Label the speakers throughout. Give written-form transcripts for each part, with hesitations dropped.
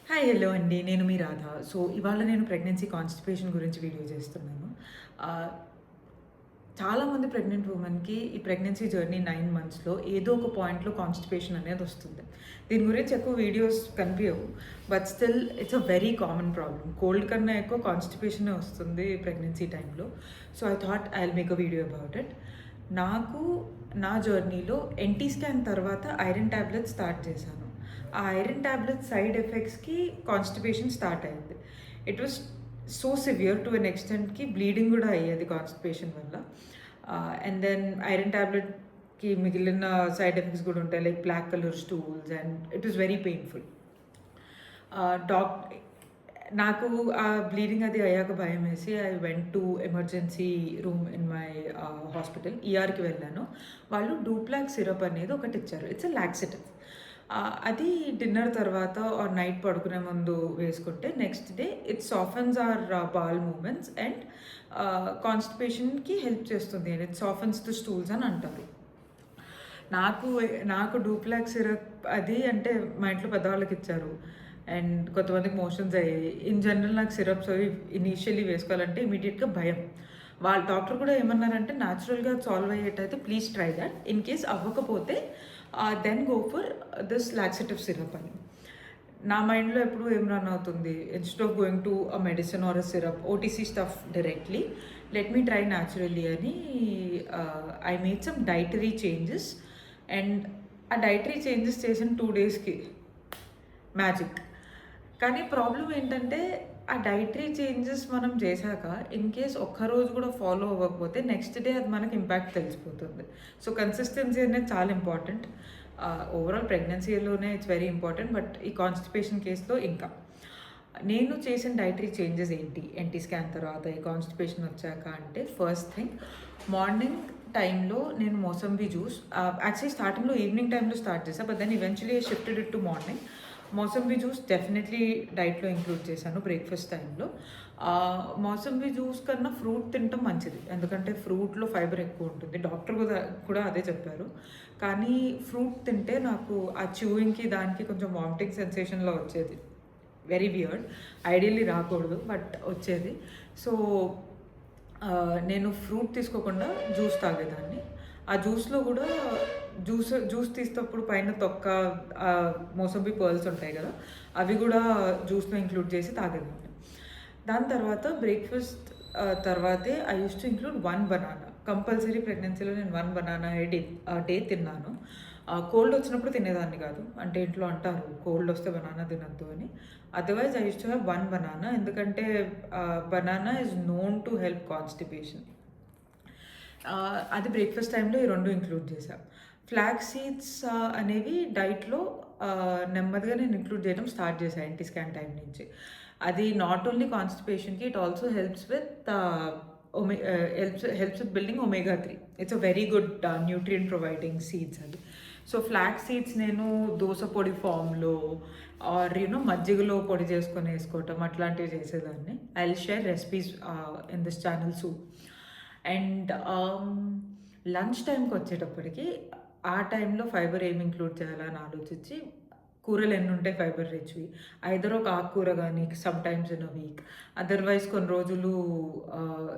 Speaker 1: Hi hello అండి. నేను మీ Radha. So, ఇవాళ నేను ప్రెగ్నెన్సీ కాన్‌స్టిపేషన్ గురించి వీడియో చేస్తున్నాను. ఆహ్, చాలామంది ప్రెగ్నెంట్ వుమెన్‌కి ఈ ప్రెగ్నెన్సీ జర్నీ 9 మంత్స్‌లో ఏదో ఒక పాయింట్‌లో కాన్‌స్టిపేషన్ అనేదొస్తుంది. దీని గురించి ఎక్కువ వీడియోస్ కనిపియవు. But still it's a very common problem. Cold కన్నా ఎక్కువ కాన్‌స్టిపేషనే వస్తుంది ప్రెగ్నెన్సీ టైంలో. So, I thought I will make a video about it. నాకు నా జర్నీలో ఎన్‌టీ స్కాన్ తర్వాత ఐరన్ టాబ్లెట్స్ స్టార్ట్ చేశాను. ఆ ఐరన్ టాబ్లెట్ సైడ్ ఎఫెక్ట్స్‌కి కాన్‌స్టిపేషన్ స్టార్ట్ అయింది. It was so severe to an ఎక్స్‌టెంట్‌కి బ్లీడింగ్ గూడా అయ్యేది కాన్‌స్టిపేషన్ వల్ల. అండ్ దెన్ ఐరన్ టాబ్లెట్‌కి మిగిలిన సైడ్ ఎఫెక్ట్స్ గూడా ఉంటాయి. Like black colour stools and it was very painful. Ah, డాక్ నాకు ఆ బ్లీడింగ్ అది అయ్యాక భయమేసి I went to emergency room in my hospital. ఈఆర్‌కి వెళ్ళాను. వాళ్ళు డూప్లాక్ సిరప్ అనేది ఒకటిచ్చారు. It's a laxative. అది డిన్నర్ తర్వాత ఆర్ నైట్ పడుకునే ముందు వేసుకుంటే next day it softens our bowel movements and కాన్‌స్టిపేషన్‌కి హెల్ప్ చేస్తుంది. And it softens the stools అని అంటారు. నాకు నాకు డూప్లాక్ సిరప్ అది అంటే మా ఇంట్లో పెద్దవాళ్ళకిచ్చారు. అండ్ కొంతమందికి మోషన్స్ అయ్యాయి. ఇన్ జనరల్ నాకు సిరప్స్ అవి ఇనీషియల్లీ వేసుకోవాలంటే ఇమ్మీడియేట్‌గా భయం. వాళ్ళ డాక్టర్ కూడా ఏమన్నారంటే "నేచురల్‌గా సాల్వ్ అయ్యేటైతే please try that. In case అవ్వకపోతే then go for this laxative syrup" అని. నా మైండ్‌లో ఎప్పుడు ఏం రన్ అవుతుంది, instead of going to a medicine or a syrup, OTC stuff directly, let me try naturally అని I made some dietary changes. And ఆ dietary changes చేసిన 2 డేస్‌కి మ్యాజిక్. కానీ ప్రాబ్లమ్ ఏంటంటే, ఆ డైటరీ చేంజెస్ మనం చేశాక ఇన్ కేస్ ఒక్కరోజు కూడా ఫాలో అవ్వకపోతే నెక్స్ట్ డే అది మనకి ఇంపాక్ట్ తెలిసిపోతుంది. సో, కన్సిస్టెన్సీ అనేది చాలా ఇంపార్టెంట్. ఓవరాల్ ప్రెగ్నెన్సీలోనే ఇట్స్ వెరీ ఇంపార్టెంట్. బట్ ఈ కాన్‌స్టిపేషన్ కేస్‌లో ఇంకా. నేను చేసిన డైటరీ చేంజెస్ ఏంటి? ఎన్‌టీ స్కాన్ తర్వాత, ఈ కాన్‌స్టిపేషన్ వచ్చాక అంటే ఫస్ట్ థింగ్ మార్నింగ్ టైంలో నేను మోసంబి జ్యూస్ యాక్చువల్లీ స్టార్టింగ్‌లో ఈవినింగ్ టైంలో స్టార్ట్ చేశా. But then eventually I shifted it to morning. Mosambi juice definitely డైట్‌లో ఇంక్లూడ్ చేశాను బ్రేక్‌ఫాస్ట్ టైంలో. మోసంబి జ్యూస్ కన్నా ఫ్రూట్ తినటం మంచిది. ఎందుకంటే ఫ్రూట్‌లో ఫైబర్ ఎక్కువ ఉంటుంది. డాక్టర్ కూడా అదే చెప్పారు. కానీ ఫ్రూట్ తింటే నాకు ఆ చూయింగ్‌కి దానికి కొంచెం వామిటింగ్ సెన్సేషన్‌లా వచ్చేది. Very weird. ఐడియల్లీ రాకూడదు. బట్ వచ్చేది. సో, నేను ఫ్రూట్ తీసుకోకుండా జ్యూస్ తాగేదాన్ని. ఆ జ్యూస్‌లో గూడా జ్యూస్ తీసేటప్పుడు పైన తొక్క మోసంబి పర్ల్స్ ఉంటాయి గదా! అవి గూడా జ్యూస్‌లో ఇంక్లూడ్ చేసి తాగేదాన్ని. దాని తర్వాత బ్రేక్‌ఫాస్ట్ తర్వాతే I used to include 1 banana. Compulsory ప్రెగ్నెన్సీలో నేను 1 బనానా డే తిన్నాను. కోల్డ్ వచ్చినప్పుడు తినేదాన్ని కాదు. అంటే ఇంట్లో అంటారు కోల్డ్ వస్తే బనానా తినొద్దు అని. Otherwise I used to have 1 banana. ఎందుకంటే banana is known to help constipation. అది బ్రేక్‌ఫాస్ట్ టైంలో ఈ 2 ఇంక్లూడ్ చేశా. ఫ్లాక్స్ సీడ్స్ అనేవి డైట్‌లో నెమ్మదిగా నేను ఇంక్లూడ్ చేయడం స్టార్ట్ చేశా ఎన్‌టీ స్కాన్ టైం నుంచి. అది నాట్ ఓన్లీ కాన్‌స్టిపేషన్‌కి it also helps with helps with building omega 3. It's a very good nutrient providing seeds అది. సో, ఫ్లాక్స్ సీడ్స్ నేను దోస పొడి ఫార్మ్‌లో ఆర్ మజ్జిగలో పొడి చేసుకొని ఏసుకోవటం అట్లాంటివి చేసేదాన్ని. I will share recipes in this channel soon. And lunch టైంకొచ్చేటప్పటికి ఆ టైంలో ఫైబర్ ఏమి ఇంక్లూడ్ చేయాలా అని ఆలోచించి కూరలు ఎన్నుంటాయి ఫైబర్ రిచ్‌వి. ఐదర్ ఒక ఆకుకూర గానీ sometimes in a week. Otherwise కొన్ని రోజులు ఆహ్,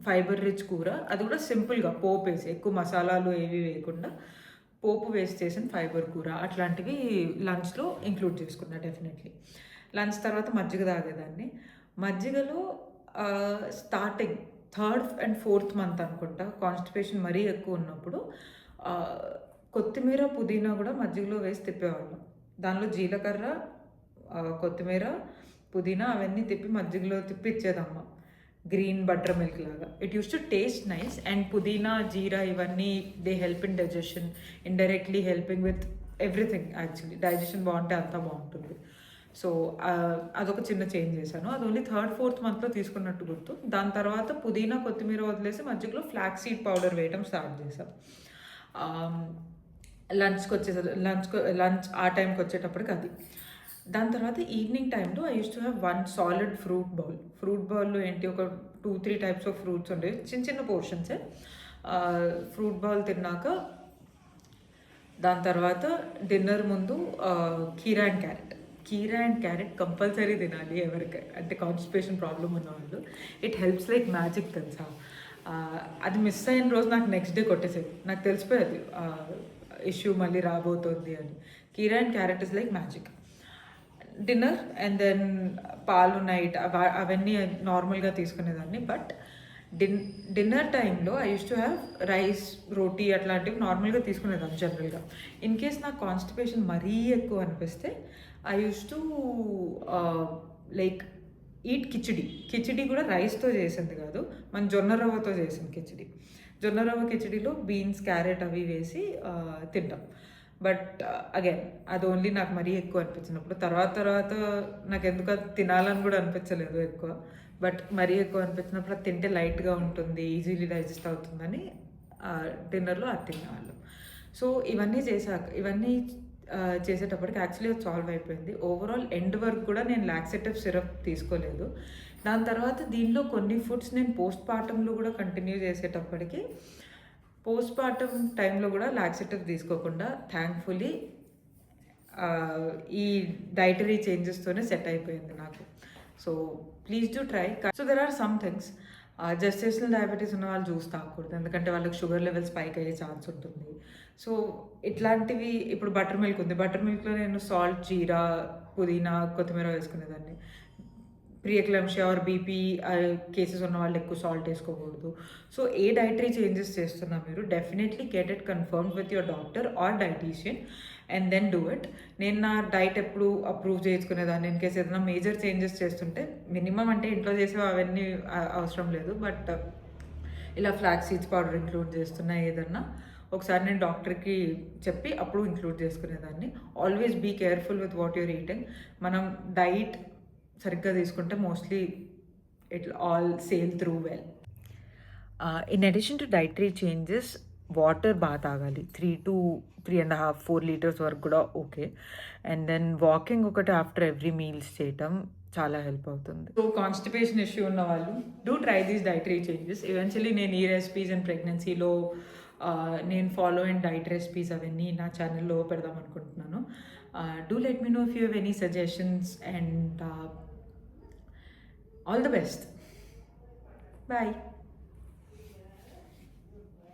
Speaker 1: ఫైబర్ రిచ్ కూర. అది కూడా సింపుల్‌గా పోపేసి ఎక్కువ మసాలాలు ఏవి వేయకుండా పోపు వేసి చేసిన ఫైబర్ కూర. అట్లాంటివి లంచ్‌లో ఇంక్లూడ్ చేసుకున్నా డెఫినెట్‌లీ. లంచ్ తర్వాత మజ్జిగ తాగేదాన్ని. మజ్జిగలో starting third and fourth month అనుకుంటా కాన్‌స్టిపేషన్ మరీ ఎక్కువున్నప్పుడు ఆహ్, కొత్తిమీర, పుదీనా గూడా మజ్జిగలో వేసి తిప్పేవాళ్ళం. దానిలో జీలకర్ర, కొత్తిమీర, పుదీనా అవన్నీ తిప్పి మజ్జిగలో తిప్పి ఇచ్చేదమ్మ. గ్రీన్ బటర్ మిల్క్ లాగా. It used to taste nice. And పుదీనా, జీరా ఇవన్నీ they help in digestion. Indirectly helping with everything actually. Digestion బావుంటే అంతా బావుంటుంది. సో, అదొక చిన్న చేంజ్ చేశాను. అది ఓన్లీ థర్డ్, ఫోర్త్ మంత్‌లో తీసుకున్నట్టు గుర్తు. దాని తర్వాత పుదీనా, కొత్తిమీర వదిలేసి మధ్యలో ఫ్లాక్స్ సీడ్ పౌడర్ వేయడం స్టార్ట్ చేశా. ఆహ్, లంచ్ ఆ టైంకొచ్చేటప్పటికి అది. దాని తర్వాత ఈవినింగ్ టైంలో I used to have 1 solid fruit bowl. Fruit బౌల్‌లో ఏంటి ఒక 2, 3 టైప్స్ ఆఫ్ ఫ్రూట్స్ ఉండేవి. చిన్న చిన్న పోర్షన్సే. ఫ్రూట్ బౌల్ తిన్నాక దాని తర్వాత డిన్నర్ ముందు కీరా అండ్ క్యారెట్. కీరా అండ్ క్యారెట్ కంపల్సరీ తినాలి ఎవరికి అంటే కాన్స్టిపేషన్ ప్రాబ్లమ్ ఉన్నవాళ్ళు. ఇట్ హెల్ప్స్ లైక్ మ్యాజిక్ తెలుసా. అది మిస్ అయిన రోజు నాకు నెక్స్ట్ డే కొట్టేసేది. నాకు తెలిసిపోయేది ఇష్యూ మళ్ళీ రాబోతోంది అని. కీరా and carrot is like magic. Dinner and then పాలు నైట్ అవన్నీ నార్మల్గా తీసుకునేదాన్ని. బట్ డిన్నర్ టైంలో I use to have rice, roti అట్లాంటివి నార్మల్గా తీసుకునేదాన్ని జనరల్గా. ఇన్ కేస్ నాకు కాన్స్టిపేషన్ మరీ ఎక్కువ అనిపిస్తే I use to like eat khichdi కూడా రైస్తో చేసింది కాదు, మన జొన్న రవ్వతో చేసింది కిచిడి. జొన్న రవ్వ కిచిడిలో బీన్స్, క్యారెట్ అవి వేసి తింటాం. బట్ అగైన్ అది ఓన్లీ నాకు మరీ ఎక్కువ అనిపించినప్పుడు. తర్వాత నాకు ఎందుకు అది తినాలని కూడా అనిపించలేదు ఎక్కువ. బట్ మరీ ఎక్కువ అనిపించినప్పుడు అది తింటే లైట్గా ఉంటుంది, ఈజీలీ డైజెస్ట్ అవుతుందని డిన్నర్లో అది తినేవాళ్ళం. సో ఇవన్నీ చేసేటప్పటికి యాక్చువల్లీ అది సాల్వ్ అయిపోయింది. ఓవరాల్ ఎండ్ వరకు కూడా నేను లాక్సేటివ్ సిరప్ తీసుకోలేదు. దాని తర్వాత దీనిలో కొన్ని ఫుడ్స్ నేను పోస్ట్ పార్టంలో కూడా కంటిన్యూ చేసేటప్పటికి పోస్ట్ పార్టమ్ టైంలో కూడా లాక్సేటివ్ తీసుకోకుండా థ్యాంక్ఫుల్లీ ఈ డైటరీ చేంజెస్తోనే సెట్ అయిపోయింది నాకు. So please do try. So there are some things, gestational diabetes ఉన్న వాళ్ళు జ్యూస్ తాగకూడదు, ఎందుకంటే వాళ్ళకి షుగర్ లెవెల్స్ స్పైక్ అయ్యే ఛాన్స్ ఉంటుంది. సో ఇట్లాంటివి, ఇప్పుడు బటర్ మిల్క్ ఉంది, బటర్ మిల్క్లో నేను సాల్ట్, జీరా, పుదీనా, కొత్తిమీర వేసుకునేదాన్ని. ప్రియక్లంషియా ఆర్ బీపీ కేసెస్ ఉన్న వాళ్ళు ఎక్కువ సాల్ట్ వేసుకోకూడదు. సో ఏ డైటరీ చేంజెస్ చేస్తున్నా మీరు definitely get it confirmed with your doctor or dietitian and then do it. నేను నా డైట్ ఎప్పుడు అప్రూవ్ చేసుకునేదాన్ని. ఇన్ కేసు ఏదైనా మేజర్ చేంజెస్ చేస్తుంటే మినిమం అంటే ఇంట్లో చేసేవి అవన్నీ అవసరం లేదు, బట్ ఇలా ఫ్లాక్స్ సీడ్స్ పౌడర్ ఇంక్లూడ్ చేస్తున్నా ఏదన్నా ఒకసారి నేను డాక్టర్కి చెప్పి అప్పుడు ఇంక్లూడ్ చేసుకునేదాన్ని. Always be careful with what you're eating. మనం డైట్ సరిగ్గా తీసుకుంటే mostly it all sail through well. In addition to dietary changes, water బాగా తాగాలి. 3 to 3.5, 4 లీటర్స్ వరకు కూడా ఓకే. అండ్ దెన్ వాకింగ్ ఒకటి ఆఫ్టర్ ఎవ్రీ మీల్స్ చేయటం చాలా హెల్ప్ అవుతుంది. సో కాన్స్టిపేషన్ ఇష్యూ ఉన్న వాళ్ళు do try these dietary changes. Eventually నేను ఈ రెసిపీస్ అండ్ ప్రెగ్నెన్సీలో నేను ఫాలో అయిన డైట్ రెసిపీస్ అవన్నీ నా ఛానల్లో పెడదాం అనుకుంటున్నాను. Do let me know if you have any suggestions and all the best. Bye.